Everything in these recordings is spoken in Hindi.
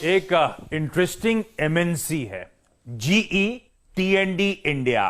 एक इंटरेस्टिंग एमएनसी है जीई टी&डी इंडिया।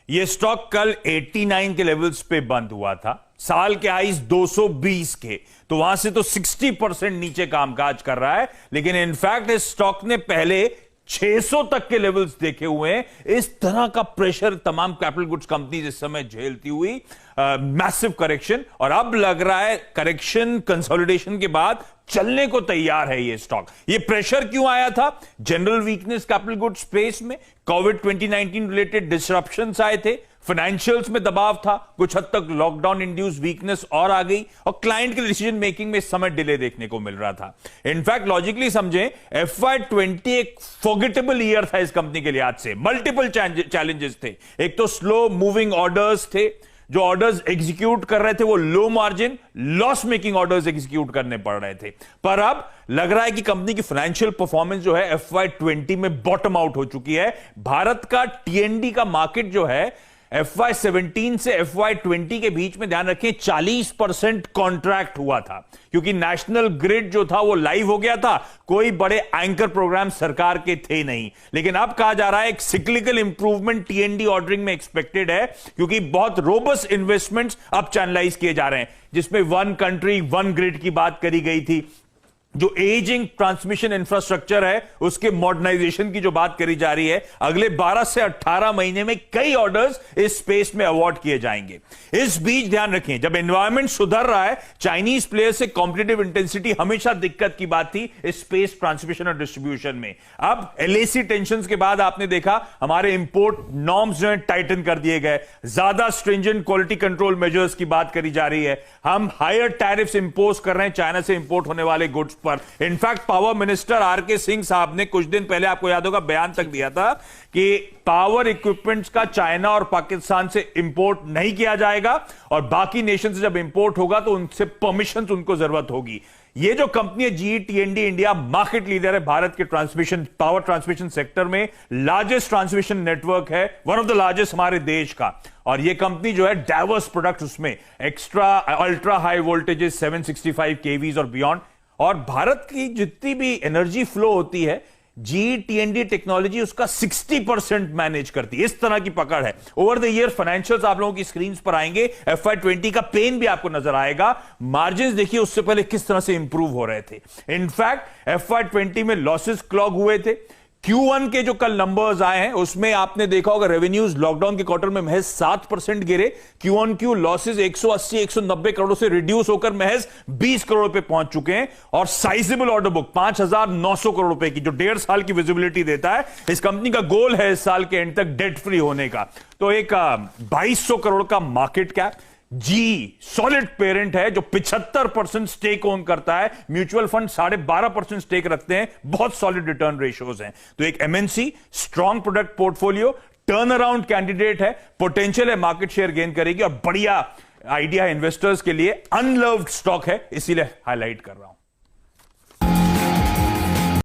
ये स्टॉक कल 89 के लेवल्स पे बंद हुआ था। साल के हाईज 220 के, तो वहां से तो 60% नीचे कामकाज कर रहा है, लेकिन इनफैक्ट इस स्टॉक ने पहले 600 तक के लेवल्स देखे हुए हैं। इस तरह का प्रेशर तमाम कैपिटल गुड्स कंपनीज इस समय झेलती हुई मैसिव करेक्शन, और अब लग रहा है करेक्शन कंसोलिडेशन के बाद चलने को तैयार है ये स्टॉक। ये प्रेशर क्यों आया था? General weakness capital goods space में, कोविड 2019 रिलेटेड डिसरप्शंस आए थे, फाइनेंशियल्स में दबाव था, कुछ हद तक लॉकडाउन इंड्यूस वीकनेस और आ गई, और क्लाइंट के डिसीजन मेकिंग में समय डिले देखने को मिल रहा था। इनफैक्ट लॉजिकली समझें, FY20 एक फॉरगेटेबल ईयर था इस कंपनी के लिहाज से। मल्टीपल चैलेंजेस थे। एक तो स्लो मूविंग ऑर्डर्स थे, जो ऑर्डर्स एग्जीक्यूट कर रहे थे वो low margin loss making orders execute करने पड़ रहे थे। पर अब लग रहा है कि कंपनी की फाइनेंशियल परफॉर्मेंस जो है FY20 में बॉटम आउट हो चुकी है। भारत का टी&डी का मार्केट जो है FY17 से FY20 के बीच में, ध्यान रखें, 40% कॉन्ट्रैक्ट हुआ था, क्योंकि नेशनल ग्रिड जो था वो लाइव हो गया था। कोई बड़े एंकर प्रोग्राम सरकार के थे नहीं, लेकिन अब कहा जा रहा है एक सिक्लिकल इंप्रूवमेंट टी&डी ऑर्डरिंग में एक्सपेक्टेड है, क्योंकि बहुत रोबस्ट इन्वेस्टमेंट्स अब चैनलाइज किए जा रहे हैं, जिसमें वन कंट्री वन ग्रिड की बात करी गई थी, जो एजिंग ट्रांसमिशन इंफ्रास्ट्रक्चर है उसके मॉडर्नाइजेशन की जो बात करी जा रही है। अगले 12 से 18 महीने में कई ऑर्डर्स इस स्पेस में अवार्ड किए जाएंगे। इस बीच ध्यान रखें, जब एनवायरमेंट सुधर रहा है, चाइनीज प्लेयर से कॉम्पिटिटिव इंटेंसिटी हमेशा दिक्कत की बात थी इस स्पेस ट्रांसमिशन और डिस्ट्रीब्यूशन में। अब LAC टेंशन के बाद आपने देखा हमारे इंपोर्ट नॉर्म्स जो है टाइटन कर दिए गए, ज्यादा स्ट्रिंजेंट क्वालिटी कंट्रोल मेजर्स की बात करी जा रही है। हम हायर टैरिफ्स इंपोज कर रहे हैं चाइना से इंपोर्ट होने वाले गुड्स पर। In fact power minister RK Singh साहब ने कुछ दिन पहले, आपको याद होगा, बयान तक दिया था कि पावर इक्विपमेंट्स का चाइना और पाकिस्तान से इंपोर्ट नहीं किया जाएगा, और बाकी नेशन से जब इंपोर्ट होगा तो उनसे परमिशन उनको जरूरत होगी। ये जो कंपनी है जीई टी&डी इंडिया, मार्केट लीडर है भारत के ट्रांसमिशन पावर ट्रांसमिशन सेक्टर में, लार्जेस्ट ट्रांसमिशन नेटवर्क है, वन ऑफ द लार्जेस्ट हमारे देश का। और ये कंपनी जो है डाइवर्स प्रोडक्ट, उसमें extra ultra high voltages 765 kV और बियॉन्ड, और भारत की जितनी भी एनर्जी फ्लो होती है, जीई टी&डी टेक्नोलॉजी उसका 60% मैनेज करती है। इस तरह की पकड़ है। ओवर द ईयर फाइनेंशियल्स आप लोगों की स्क्रीन पर आएंगे, FY20 का पेन भी आपको नजर आएगा। मार्जिन देखिए उससे पहले किस तरह से इंप्रूव हो रहे थे। इनफैक्ट FY20 में लॉसेस क्लॉग हुए थे। Q1 के जो कल नंबर्स आए हैं उसमें आपने देखा होगा, रेवेन्यूज लॉकडाउन के क्वार्टर में महज 7% गिरे। Q1Q लॉसेस 180-190 करोड़ से रिड्यूस होकर महज 20 करोड़ पे पहुंच चुके हैं, और साइजेबल ऑर्डर बुक 5,900 करोड़ रुपए की, जो 1.5 साल की विजिबिलिटी देता है। इस कंपनी का गोल है इस साल के एंड तक डेट फ्री होने का। तो एक 2200 करोड़ का मार्केट कैप, जी सॉलिड पेरेंट है जो 75% स्टेक ओन करता है, म्यूचुअल फंड 12.5% स्टेक रखते हैं, बहुत सॉलिड रिटर्न रेशियोज हैं। तो एक MNC, strong product portfolio, turn around candidate है, पोटेंशियल है मार्केट शेयर गेन करेगी, और बढ़िया आइडिया है इन्वेस्टर्स के लिए, अनलव्ड स्टॉक है, इसीलिए हाईलाइट कर रहा हूं।